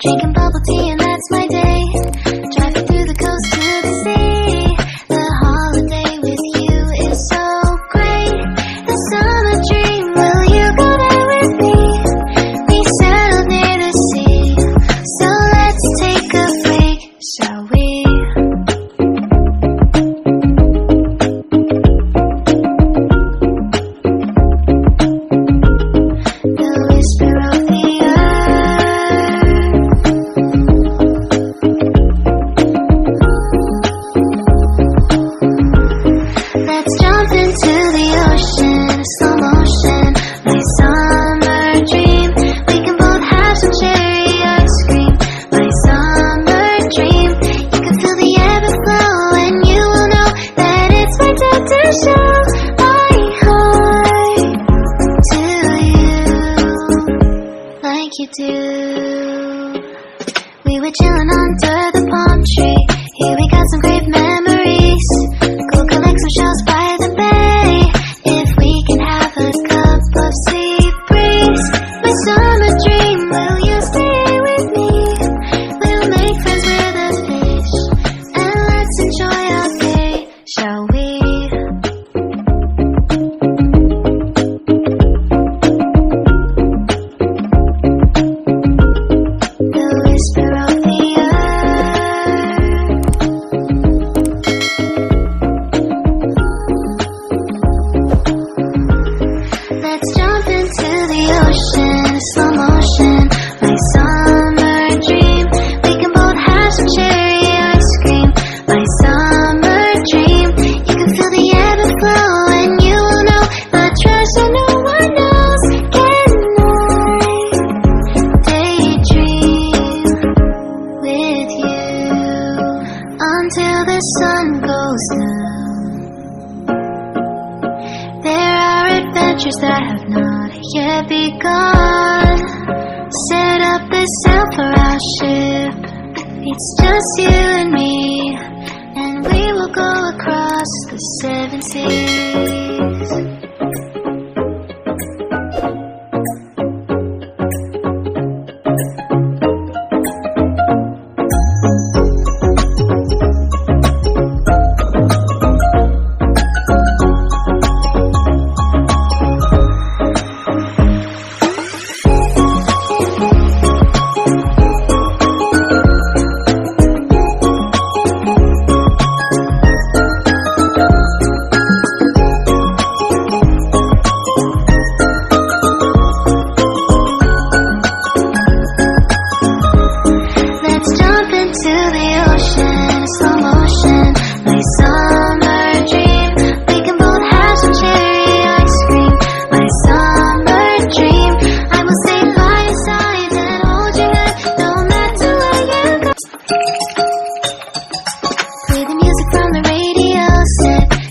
Drinking bubble tea and that's my day. Driving through the coast to the sea. The holiday with you is so great. The summer dream, will you go there with me? We settled near the sea, so let's take a break, shall we? You do. We were chilling under the palm tree. Here we got some great memories. Go collect some shells by the bay. If we can have a cup of sea breeze. My summer dream, will you stay with me? We'll make friends with the fish, and let's enjoy our day, shall we? Until the sun goes down, there are adventures that have not yet begun. Set up the sail for our ship. It's just you and me, and we will go across the 7 seas.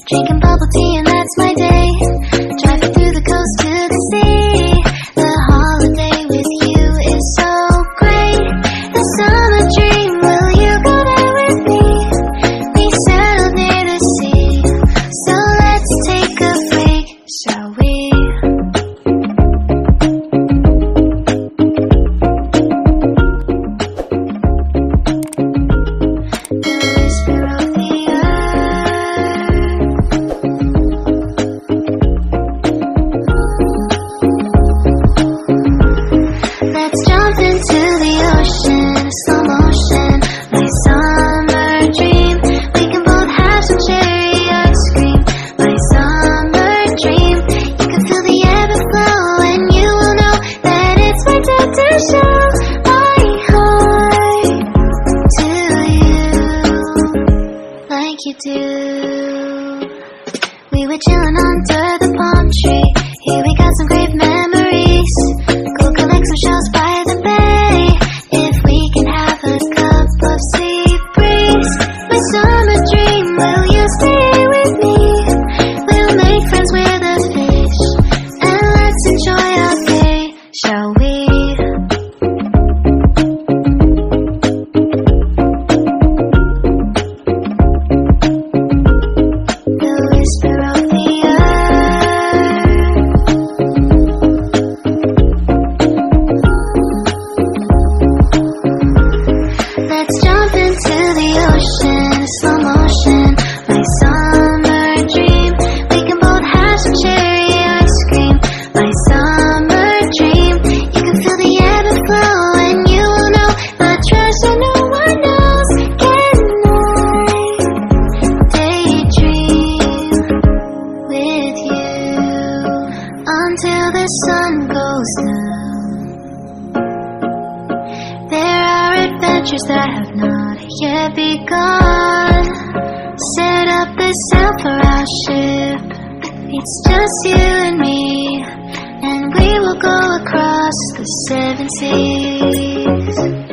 Drinking bubble tea and that's my day. Driving through the coast to the sea. The holiday with you is so great. The summer dream, will you go there with me? We settled near the sea, so let's take a break, shall we? The whisper of the you do. We were chilling under the palm tree. Here we got some great memories. Go collect some shells by the bay. If we can have a cup of sea breeze. My summer dream, will you stay with me? We'll make friends with the fish, and let's enjoy our day, shall we? our ship. It's just you and me, and we will go across the 7 seas.